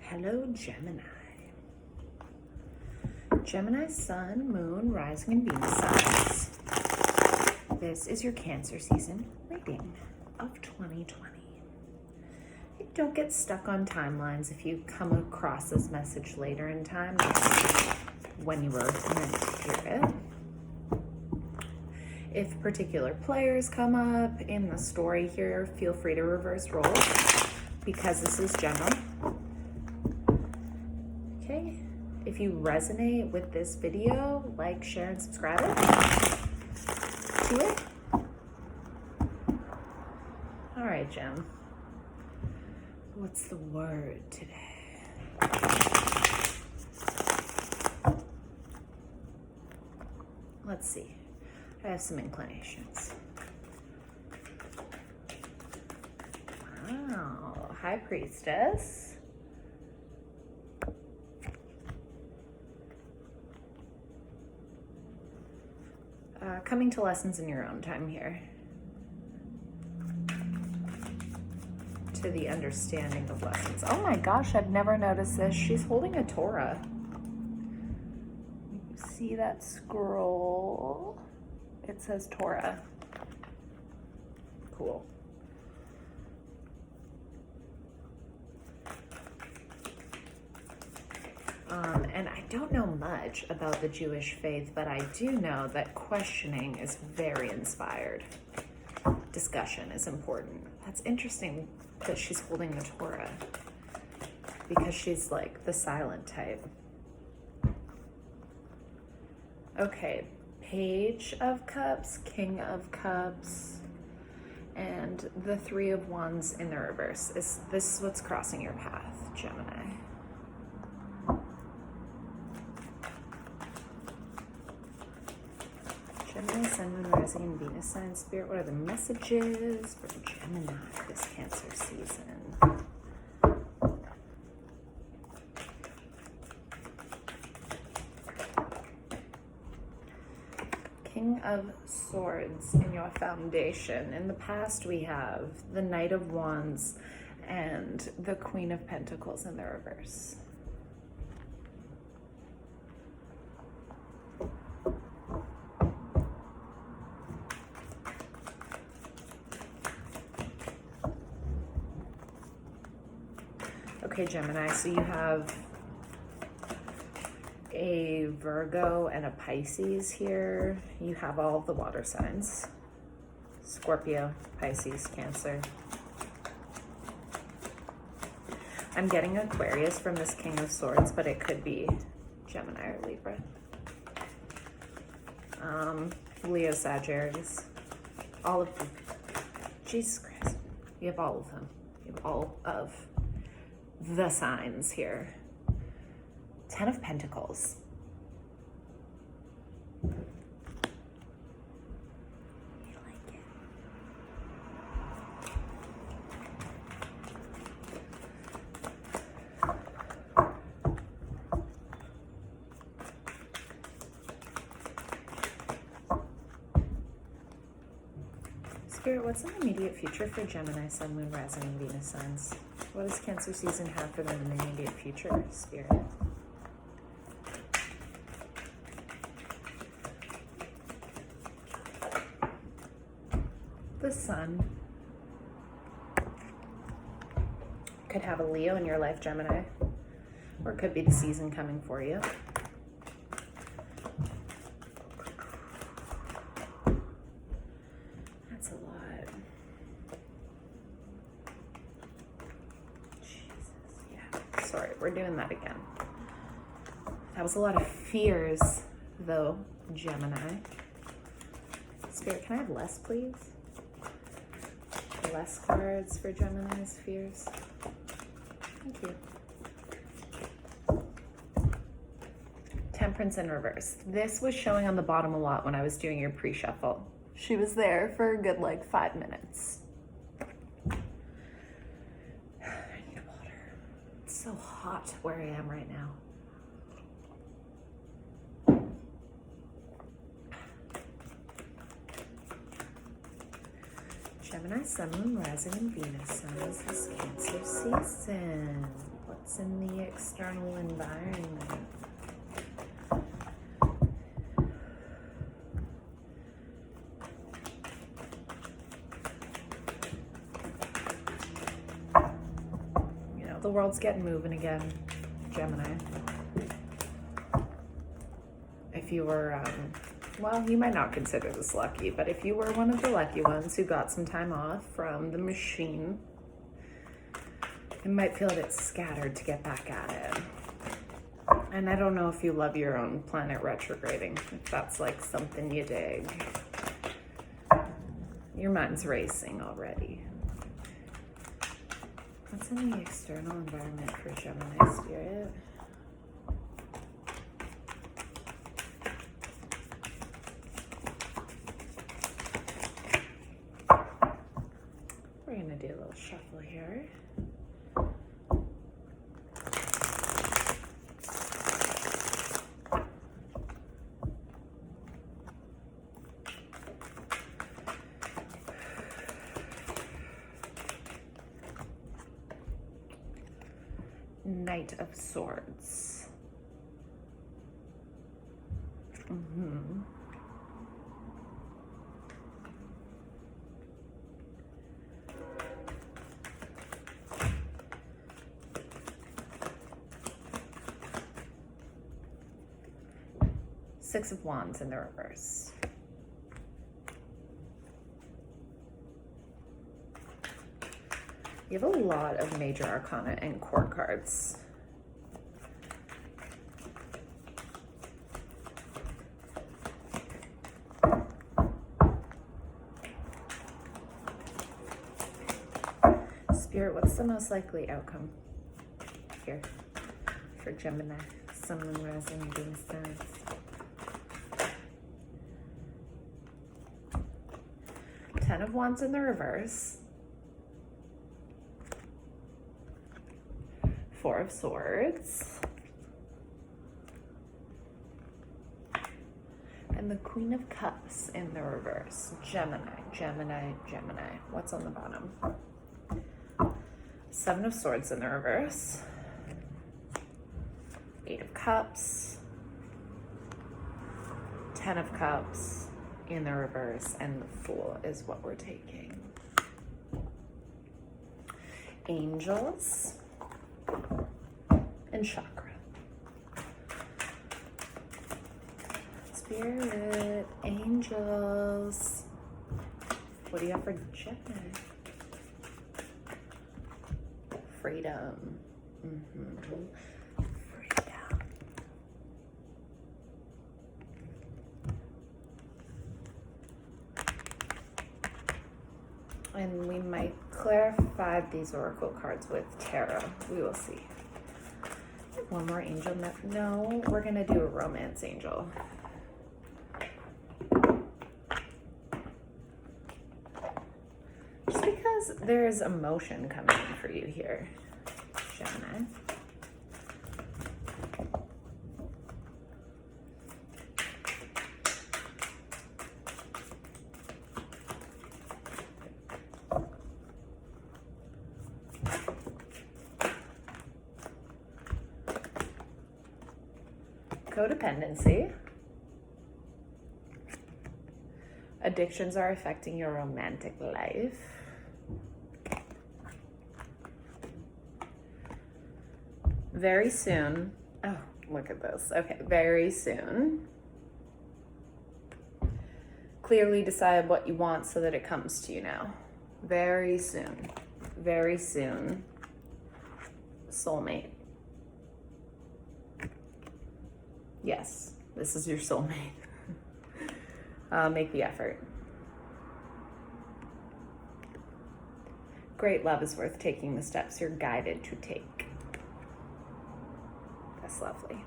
Hello, Gemini. Gemini, Sun, Moon, Rising, and Venus signs. This is your Cancer season reading of 2020. Don't get stuck on timelines. If you come across this message later in time, that's when you were meant to hear it. If particular players come up in the story here, feel free to reverse roll because this is general. Okay, if you resonate with this video, like, share, and subscribe to it. All right, Gem. What's the word today? Let's see. I have some inclinations. Wow, High Priestess. Coming to lessons in your own time here. To the understanding of lessons. Oh my gosh, I've never noticed this. She's holding a Torah. You see that scroll? It says Torah. Cool. And I don't know much about the Jewish faith, but I do know that questioning is very inspired. Discussion is important. That's interesting that she's holding the Torah because she's like the silent type. Okay, Page of Cups, King of Cups, and the Three of Wands in the reverse. This is what's crossing your path, Gemini. Gemini, Sun, Moon, Rising, and Venus sign. Spirit, what are the messages for Gemini this Cancer season? King of Swords in your foundation. In the past, we have the Knight of Wands and the Queen of Pentacles in the reverse. Okay, Gemini, so you have a Virgo and a Pisces here. You have all of the water signs. Scorpio, Pisces, Cancer. I'm getting Aquarius from this King of Swords, but it could be Gemini or Libra. Leo, Sagittarius. All of them. Jesus Christ. You have all of them. You have all of the signs here. 10 of Pentacles. You like it? Spirit, what's in the immediate future for Gemini, Sun, Moon, Rising, and Venus signs? What does Cancer season have for them in the immediate future, Spirit? The Sun. Could have a Leo in your life, Gemini. Or it could be the season coming for you. That's a lot. Jesus, yeah. Sorry, we're doing that again. That was a lot of fears, though, Gemini. Spirit, can I have less, please? Less cards for Gemini's fears. Thank you. Temperance in reverse. This was showing on the bottom a lot when I was doing your pre-shuffle. She was there for a good 5 minutes. I need water. It's so hot where I am right now. Gemini, Sun, Moon, Rising, and Venus signs this Cancer season. What's in the external environment? You know, the world's getting moving again, Gemini. If you were, well, you might not consider this lucky, but if you were one of the lucky ones who got some time off from the machine, you might feel a bit scattered to get back at it. And I don't know if you love your own planet retrograding, if that's like something you dig. Your mind's racing already. What's in the external environment for Gemini spirit? We're gonna do a little shuffle here. Knight of Swords. Six of Wands in the reverse. You have a lot of major arcana and court cards. Spirit, what's the most likely outcome here for Gemini, Sun, Moon, Rising, and Venus signs? Ten of Wands in the reverse. Four of Swords. And the Queen of Cups in the reverse. Gemini, Gemini, Gemini. What's on the bottom? Seven of Swords in the reverse. Eight of Cups. 10 of Cups in the reverse. And the Fool is what we're taking. Angels and chakra. Spirit, angels. What do you have for Gemini? Freedom. Freedom. And we might clarify these oracle cards with tarot. We will see. One more angel. No, we're gonna do a romance angel. Just because there is emotion coming in for you here, Gemini. Codependency. Addictions are affecting your romantic life. Very soon. Oh, look at this. Okay, very soon. Clearly decide what you want so that it comes to you now. Very soon. Very soon. Soulmate. Yes, this is your soulmate. Make the effort. Great love is worth taking the steps you're guided to take. That's lovely.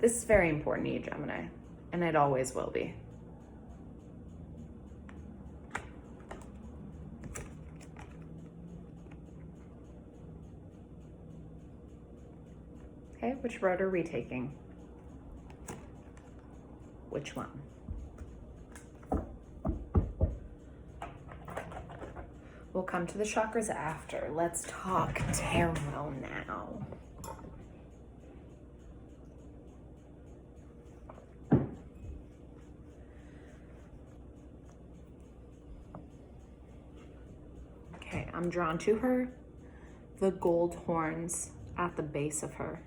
This is very important to you, Gemini, and it always will be. Okay, which road are we taking? Which one? come to the chakras after. Let's talk tarot now. Okay, I'm drawn to her, the gold horns at the base of her.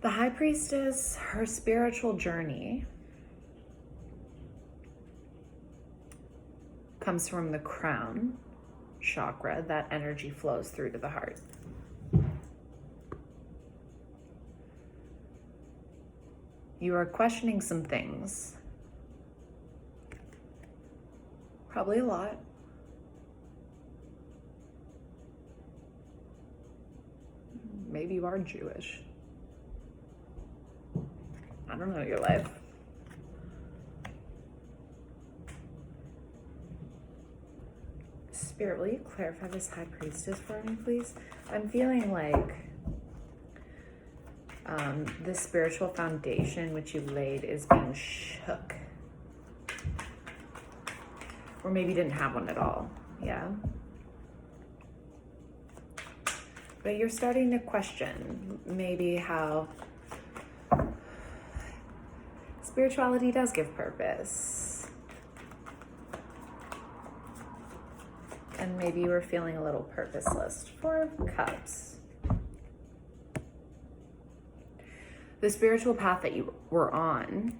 The High Priestess, her spiritual journey comes from the crown chakra. That energy flows through to the heart. You are questioning some things. Probably a lot. Maybe you are Jewish. I don't know your life. Spirit, will you clarify this High Priestess for me, please? I'm feeling like this spiritual foundation which you laid is being shook. Or maybe you didn't have one at all, yeah? But you're starting to question maybe how spirituality does give purpose. And maybe you were feeling a little purposeless. Four of Cups. The spiritual path that you were on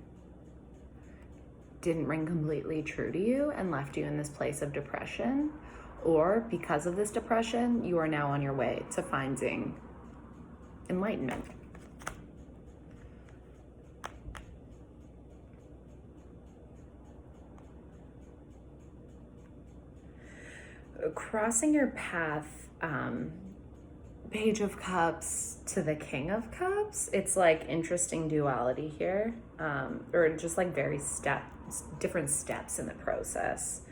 didn't ring completely true to you and left you in this place of depression. Or because of this depression, you are now on your way to finding enlightenment. Crossing your path, Page of Cups to the King of Cups, it's like interesting duality here, or just like very different steps in the process.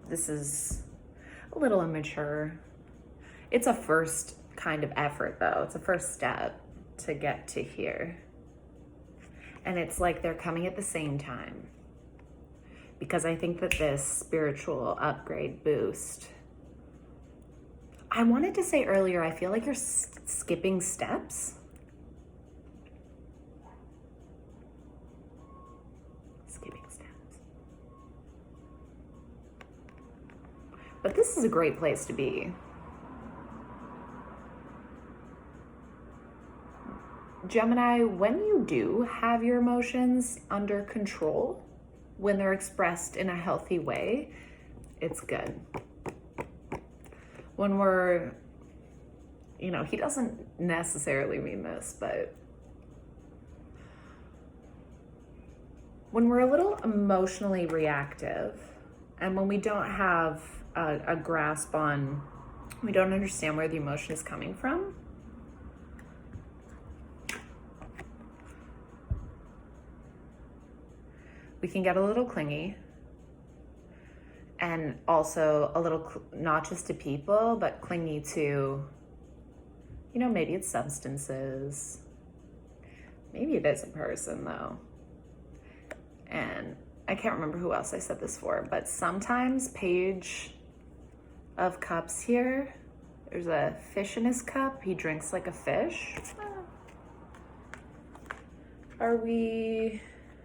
This is a little immature. It's a first kind of effort though. It's a first step to get to here. And it's like they're coming at the same time. Because I think that this spiritual upgrade boost, I wanted to say earlier, I feel like you're skipping steps. Skipping steps. But this is a great place to be. Gemini, when you do have your emotions under control, when they're expressed in a healthy way, it's good. When we're, he doesn't necessarily mean this, but when we're a little emotionally reactive and when we don't have a grasp on, we don't understand where the emotion is coming from, we can get a little clingy, and also a little, not just to people, but clingy to, maybe it's substances. Maybe it is a person though. And I can't remember who else I said this for, but sometimes Page of Cups here, there's a fish in his cup. He drinks like a fish. Are we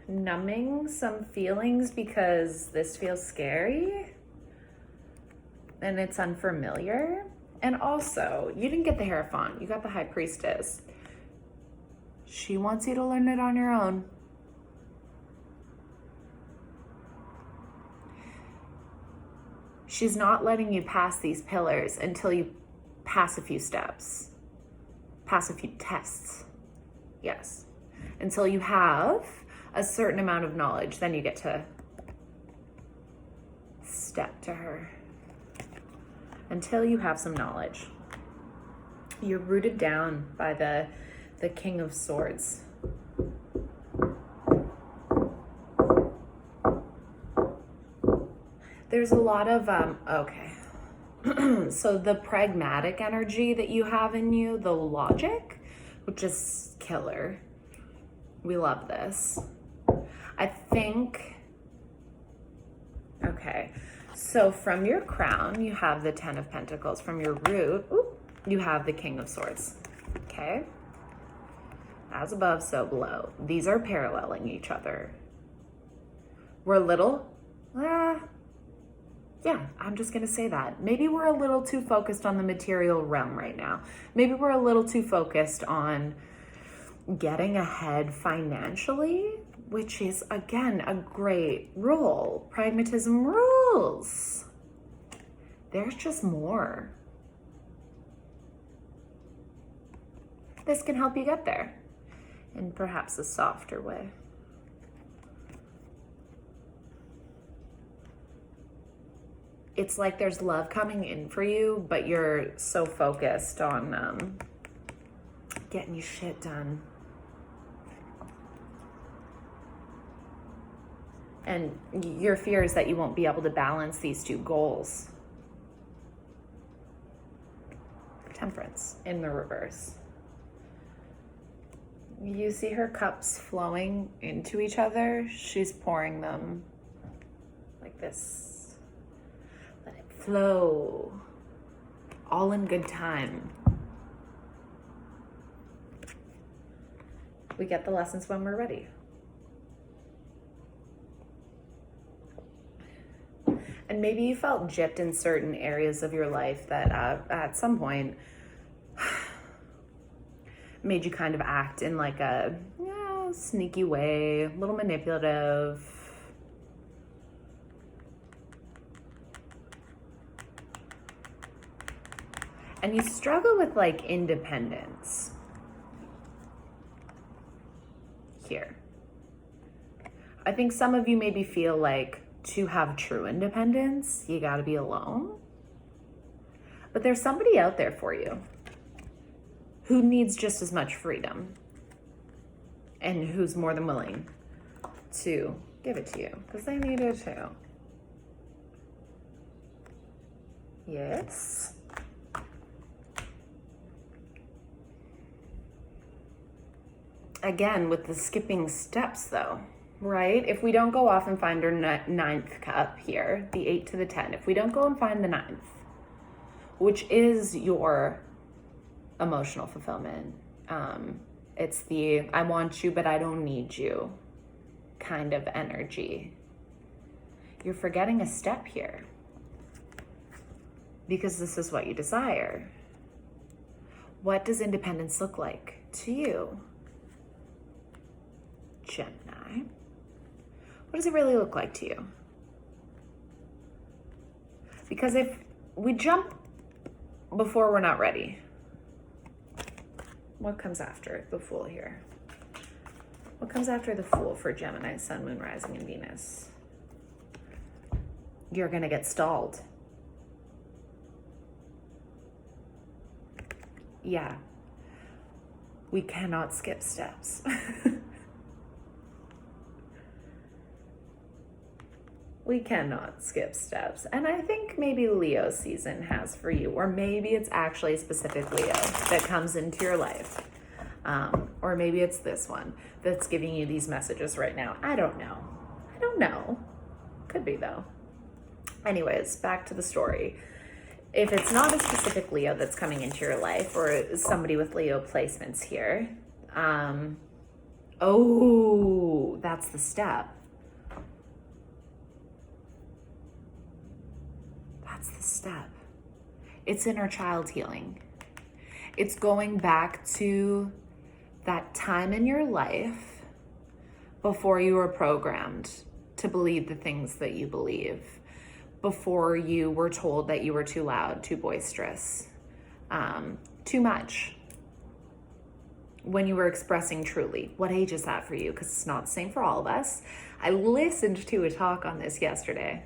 numbing some feelings because this feels scary and it's unfamiliar? And also, you didn't get the Hierophant, you got the High Priestess. She wants you to learn it on your own. She's not letting you pass these pillars until you pass a few steps, pass a few tests. Yes, until you have a certain amount of knowledge, then you get to step to her. Until you have some knowledge. You're rooted down by the King of Swords. There's a lot of, okay. So the pragmatic energy that you have in you, the logic, which is killer. We love this. I think Okay, so from your crown, you have the 10 of Pentacles. From your root, you have the King of Swords. Okay? As above, so below. These are paralleling each other. We're a little, yeah, I'm just gonna say that. Maybe we're a little too focused on the material realm right now. Maybe we're a little too focused on getting ahead financially, which is, again, a great rule. Pragmatism rules. There's just more. This can help you get there in perhaps a softer way. It's like there's love coming in for you, but you're so focused on getting your shit done. And your fear is that you won't be able to balance these two goals. Temperance in the reverse. You see her cups flowing into each other. She's pouring them like this. Let it flow. All in good time. We get the lessons when we're ready. And maybe you felt gypped in certain areas of your life that at some point made you kind of act in like a sneaky way, a little manipulative. And you struggle with like independence here. I think some of you maybe feel like to have true independence, you gotta be alone. But there's somebody out there for you who needs just as much freedom and who's more than willing to give it to you because they need it too. Yes. Again, with the skipping steps though, right? If we don't go off and find our ninth cup here, the 8 to the 10, if we don't go and find the ninth, which is your emotional fulfillment, it's the I want you but I don't need you kind of energy. You're forgetting a step here because this is what you desire. What does independence look like to you, Gemini? What does it really look like to you? Because if we jump before we're not ready, what comes after the Fool here? What comes after the Fool for Gemini, Sun, Moon, Rising, and Venus? You're gonna get stalled. Yeah, we cannot skip steps. We cannot skip steps. And I think maybe Leo season has for you, or maybe it's actually a specific Leo that comes into your life. Or maybe it's this one that's giving you these messages right now. I don't know. Could be though. Anyways, back to the story. If it's not a specific Leo that's coming into your life or somebody with Leo placements here, oh, that's the step. That's the step. It's inner child healing. It's going back to that time in your life before you were programmed to believe the things that you believe, before you were told that you were too loud, too boisterous, too much. When you were expressing truly. What age is that for you? Because it's not the same for all of us. I listened to a talk on this yesterday.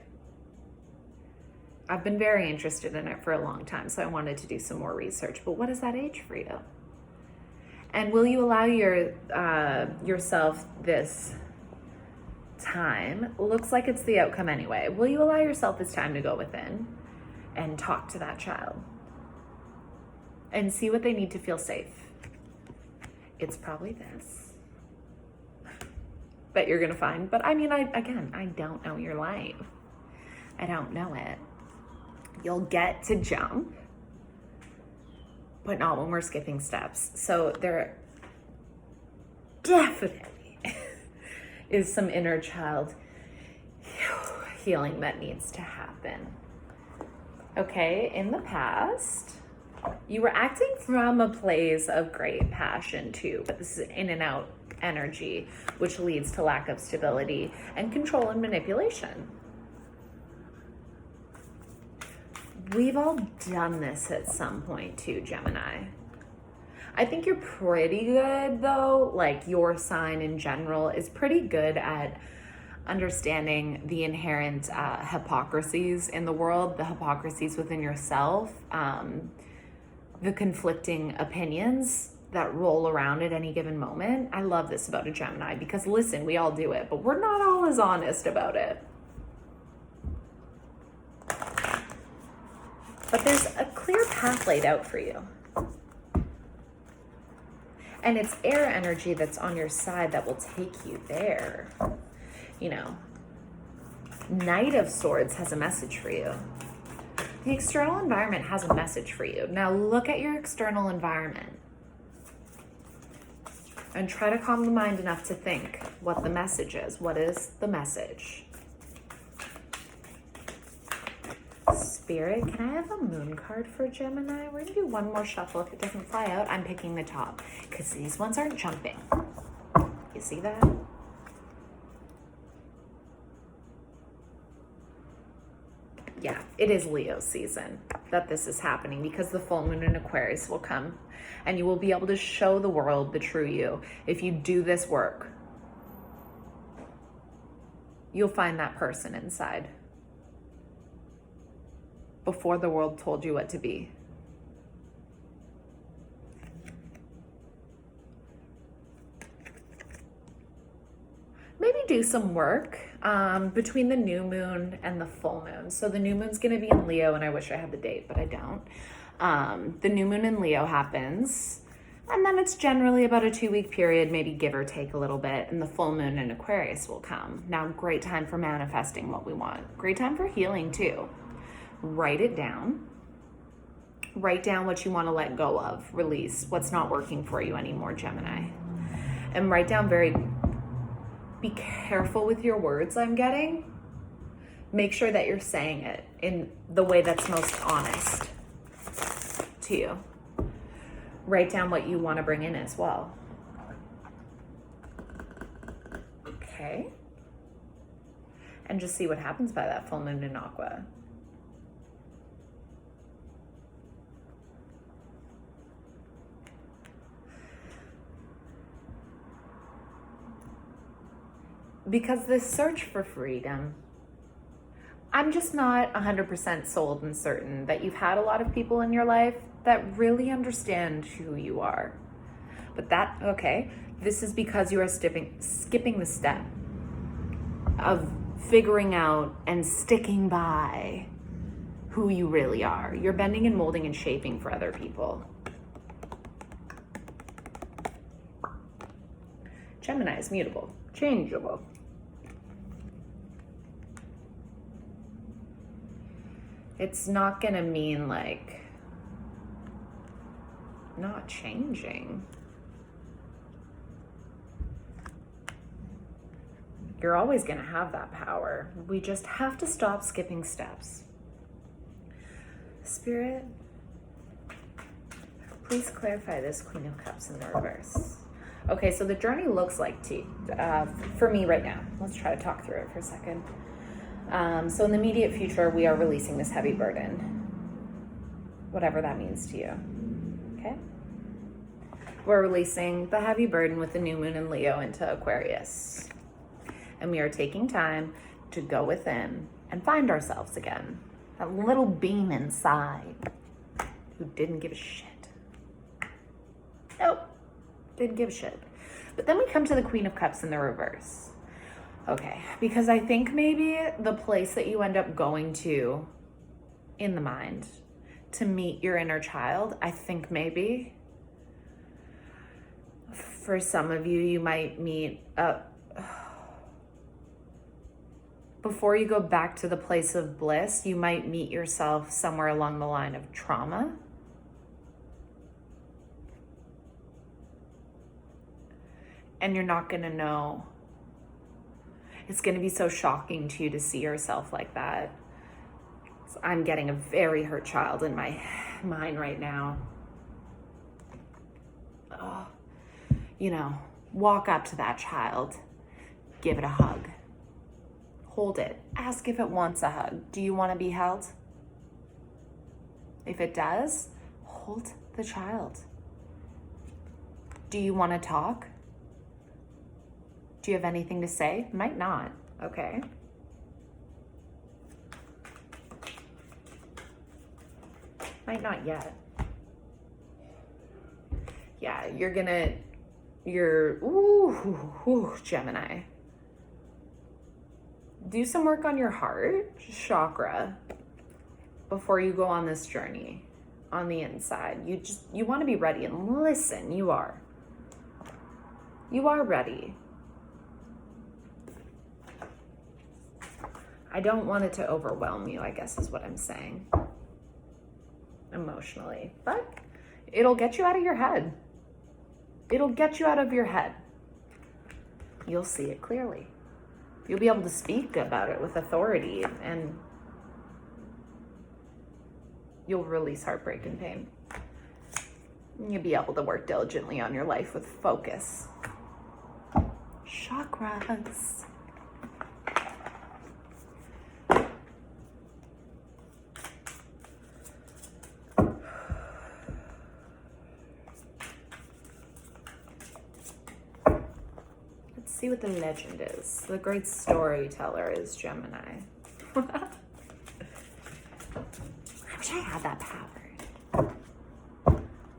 I've been very interested in it for a long time, so I wanted to do some more research. But what is that age for you? And will you allow yourself this time? Looks like it's the outcome anyway. Will you allow yourself this time to go within and talk to that child and see what they need to feel safe? It's probably this that you're gonna find. But I mean, I don't know your life. I don't know it. You'll get to jump, but not when we're skipping steps. So there definitely is some inner child healing that needs to happen. Okay, in the past, you were acting from a place of great passion too, but this is in and out energy, which leads to lack of stability and control and manipulation. We've all done this at some point too, Gemini. I think you're pretty good though, like your sign in general is pretty good at understanding the inherent hypocrisies in the world, the hypocrisies within yourself, the conflicting opinions that roll around at any given moment. I love this about a Gemini because listen, we all do it, but we're not all as honest about it. But there's a clear path laid out for you. And it's air energy that's on your side that will take you there. You know, Knight of Swords has a message for you. The external environment has a message for you. Now look at your external environment and try to calm the mind enough to think what the message is. What is the message? Spirit, can I have a moon card for Gemini? We're gonna do one more shuffle. If it doesn't fly out, I'm picking the top because these ones aren't jumping. You see that? Yeah, it is Leo season that this is happening because the full moon in Aquarius will come and you will be able to show the world the true you. If you do this work, you'll find that person inside before the world told you what to be. Maybe do some work between the new moon and the full moon. So the new moon's going to be in Leo, and I wish I had the date, but I don't. The new moon in Leo happens, and then it's generally about a 2-week period, maybe give or take a little bit, and the full moon in Aquarius will come. Now, great time for manifesting what we want. Great time for healing too. Write it down. Write down what you want to let go of, release what's not working for you anymore, Gemini. And write down be careful with your words I'm getting. Make sure that you're saying it in the way that's most honest to you. Write down what you want to bring in as well. Okay. And just see what happens by that full moon in Aqua. Because this search for freedom, I'm just not 100% sold and certain that you've had a lot of people in your life that really understand who you are. But this is because you are skipping the step of figuring out and sticking by who you really are. You're bending and molding and shaping for other people. Gemini is mutable, changeable. It's not gonna mean like not changing. You're always gonna have that power. We just have to stop skipping steps. Spirit, please clarify this Queen of Cups in the reverse. Okay, so the journey looks like for me right now. Let's try to talk through it for a second. So in the immediate future, we are releasing this heavy burden, whatever that means to you, okay? We're releasing the heavy burden with the new moon in Leo into Aquarius. And we are taking time to go within and find ourselves again. That little beam inside who didn't give a shit. Nope, didn't give a shit. But then we come to the Queen of Cups in the reverse. Okay, because I think maybe the place that you end up going to in the mind to meet your inner child, I think maybe for some of you, you might meet before you go back to the place of bliss, you might meet yourself somewhere along the line of trauma. And you're not going to know. It's going to be so shocking to you to see yourself like that. So I'm getting a very hurt child in my mind right now. Oh, you know, walk up to that child, give it a hug, hold it, ask if it wants a hug. Do you want to be held? If it does, hold the child. Do you want to talk? Do you have anything to say? Might not. Okay. Might not yet. Yeah, ooh, Gemini. Do some work on your heart chakra before you go on this journey on the inside. You want to be ready, and listen, you are. You are ready. I don't want it to overwhelm you, I guess is what I'm saying. Emotionally. But it'll get you out of your head. It'll get you out of your head. You'll see it clearly. You'll be able to speak about it with authority, and you'll release heartbreak and pain. You'll be able to work diligently on your life with focus. Chakras. See what the legend is. The great storyteller is Gemini. I wish I had that power.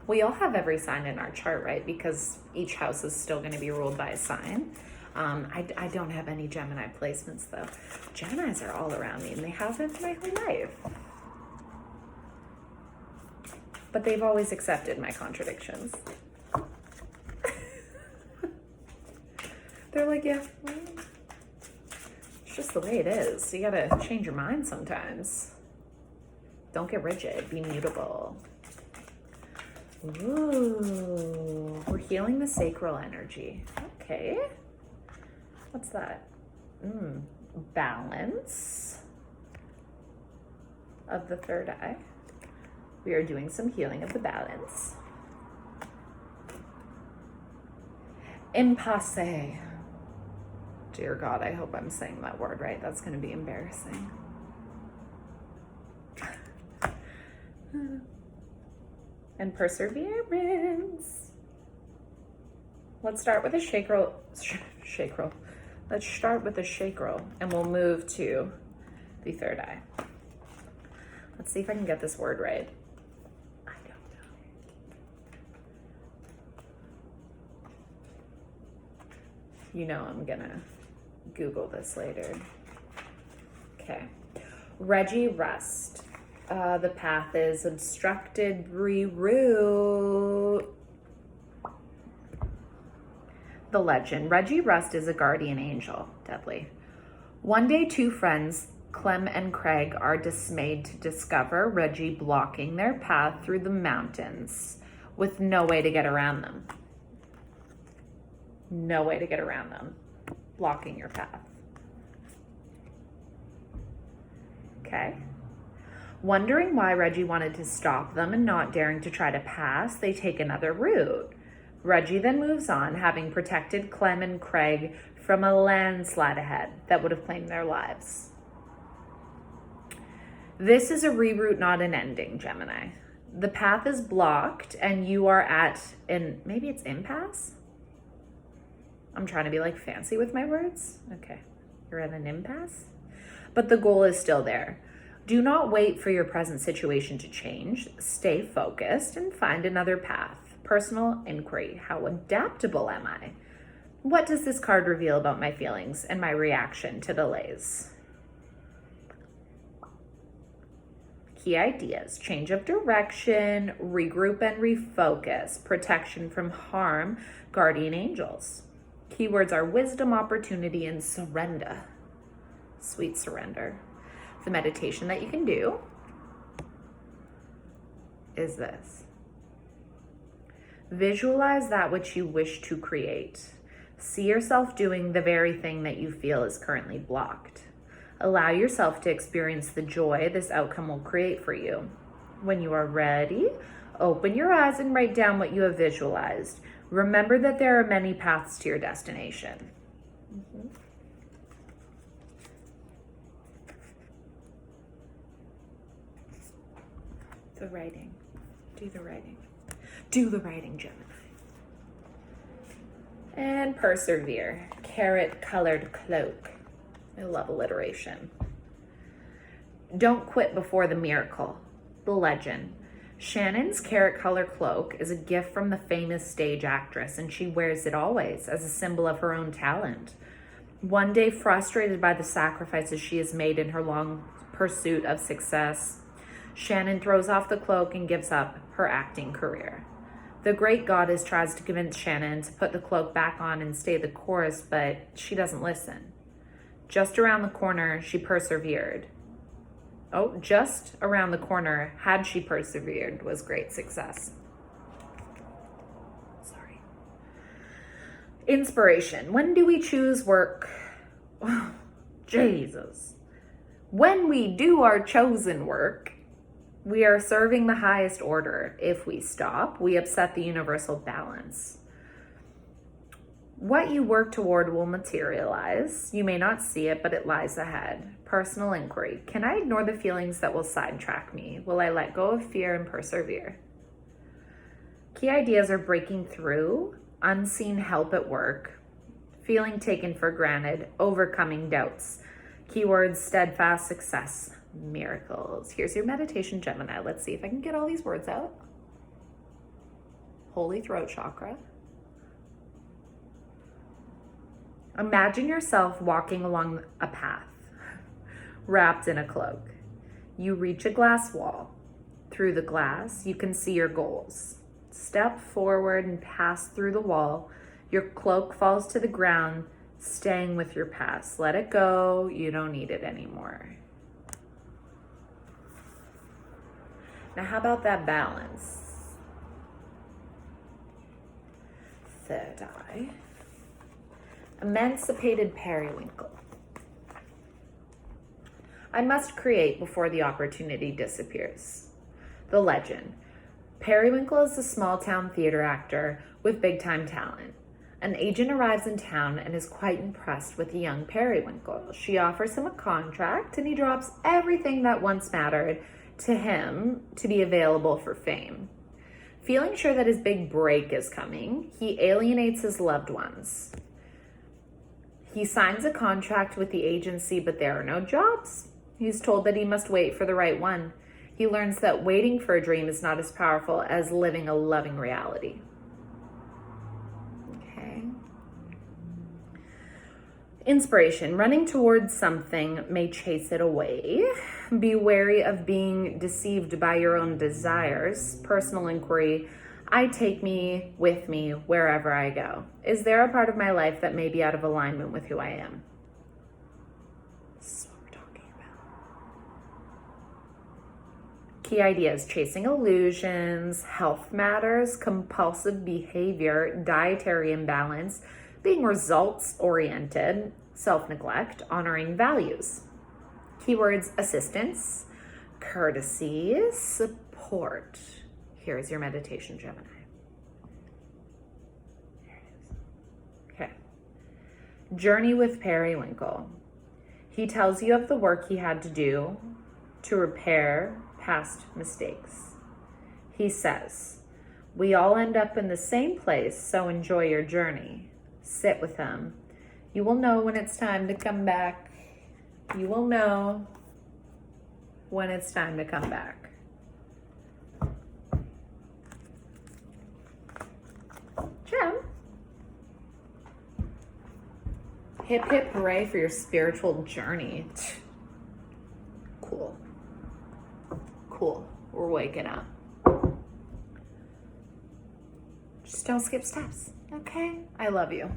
We all have every sign in our chart, right? Because each house is still going to be ruled by a sign. I don't have any Gemini placements, though. Geminis are all around me, and they have been for my whole life. But they've always accepted my contradictions. They're like, yeah, it's just the way it is. You gotta change your mind sometimes. Don't get rigid, be mutable. Ooh, we're healing the sacral energy. Okay. What's that? Balance of the third eye. We are doing some healing of the balance. Impasse. Dear God, I hope I'm saying that word right. That's going to be embarrassing. And perseverance. Let's start with a chakral. Let's start with a chakral, and we'll move to the third eye. Let's see if I can get this word right. I don't know. You know I'm gonna Google this later. Okay. Reggie Rust. The path is obstructed, reroute. The legend. Reggie Rust is a guardian angel. Deadly. One day, two friends, Clem and Craig, are dismayed to discover Reggie blocking their path through the mountains with no way to get around them. No way to get around them. Blocking your path. Okay. Wondering why Reggie wanted to stop them and not daring to try to pass, they take another route. Reggie then moves on, having protected Clem and Craig from a landslide ahead that would have claimed their lives. This is a reroute, not an ending, Gemini. The path is blocked and you are at maybe it's impasse? I'm trying to be like fancy with my words. Okay, you're at an impasse. But the goal is still there. Do not wait for your present situation to change. Stay focused and find another path. Personal inquiry. How adaptable am I? What does this card reveal about my feelings and my reaction to delays? Key ideas: change of direction, regroup and refocus, protection from harm, guardian angels. Keywords are wisdom, opportunity, and surrender. Sweet surrender. The meditation that you can do is this. Visualize that which you wish to create. See yourself doing the very thing that you feel is currently blocked. Allow yourself to experience the joy this outcome will create for you. When you are ready, open your eyes and write down what you have visualized. Remember that there are many paths to your destination. The writing. Do the writing. Do the writing, Gemini. And persevere. Carrot colored cloak. I love alliteration. Don't quit before the miracle. The legend. Shannon's carrot color cloak is a gift from the famous stage actress, and she wears it always as a symbol of her own talent. One day, frustrated by the sacrifices she has made in her long pursuit of success, Shannon throws off the cloak and gives up her acting career. The great goddess tries to convince Shannon to put the cloak back on and stay the course, but she doesn't listen. Just around the corner, she persevered. Oh, just around the corner, had she persevered, was great success. Sorry. Inspiration. When do we choose work? Oh, Jesus. When we do our chosen work, we are serving the highest order. If we stop, we upset the universal balance. What you work toward will materialize. You may not see it, but it lies ahead. Personal inquiry. Can I ignore the feelings that will sidetrack me? Will I let go of fear and persevere? Key ideas are breaking through, unseen help at work, feeling taken for granted, overcoming doubts. Keywords: steadfast success, miracles. Here's your meditation, Gemini. Let's see if I can get all these words out. Holy throat chakra. Imagine yourself walking along a path, wrapped in a cloak. You reach a glass wall. Through the glass, you can see your goals. Step forward and pass through the wall. Your cloak falls to the ground, staying with your past. Let it go. You don't need it anymore. Now, how about that balance? Third eye. Emancipated periwinkle. I must create before the opportunity disappears. The legend. Periwinkle is a small town theater actor with big time talent. An agent arrives in town and is quite impressed with the young Periwinkle. She offers him a contract and he drops everything that once mattered to him to be available for fame. Feeling sure that his big break is coming, he alienates his loved ones. He signs a contract with the agency, but there are no jobs. He's told that he must wait for the right one. He learns that waiting for a dream is not as powerful as living a loving reality. Okay. Inspiration. Running towards something may chase it away. Be wary of being deceived by your own desires. Personal inquiry. I take me with me wherever I go. Is there a part of my life that may be out of alignment with who I am? This is what we're talking about. Key ideas: chasing illusions, health matters, compulsive behavior, dietary imbalance, being results-oriented, self-neglect, honoring values. Keywords: assistance, courtesy, support. Here's your meditation, Gemini. Here it is. Okay. Journey with Periwinkle. He tells you of the work he had to do to repair past mistakes. He says, we all end up in the same place, so enjoy your journey. Sit with him. You will know when it's time to come back. You will know when it's time to come back. Gem. Hip hip hooray for your spiritual journey. Cool. Cool. We're waking up. Just don't skip steps, okay? I love you.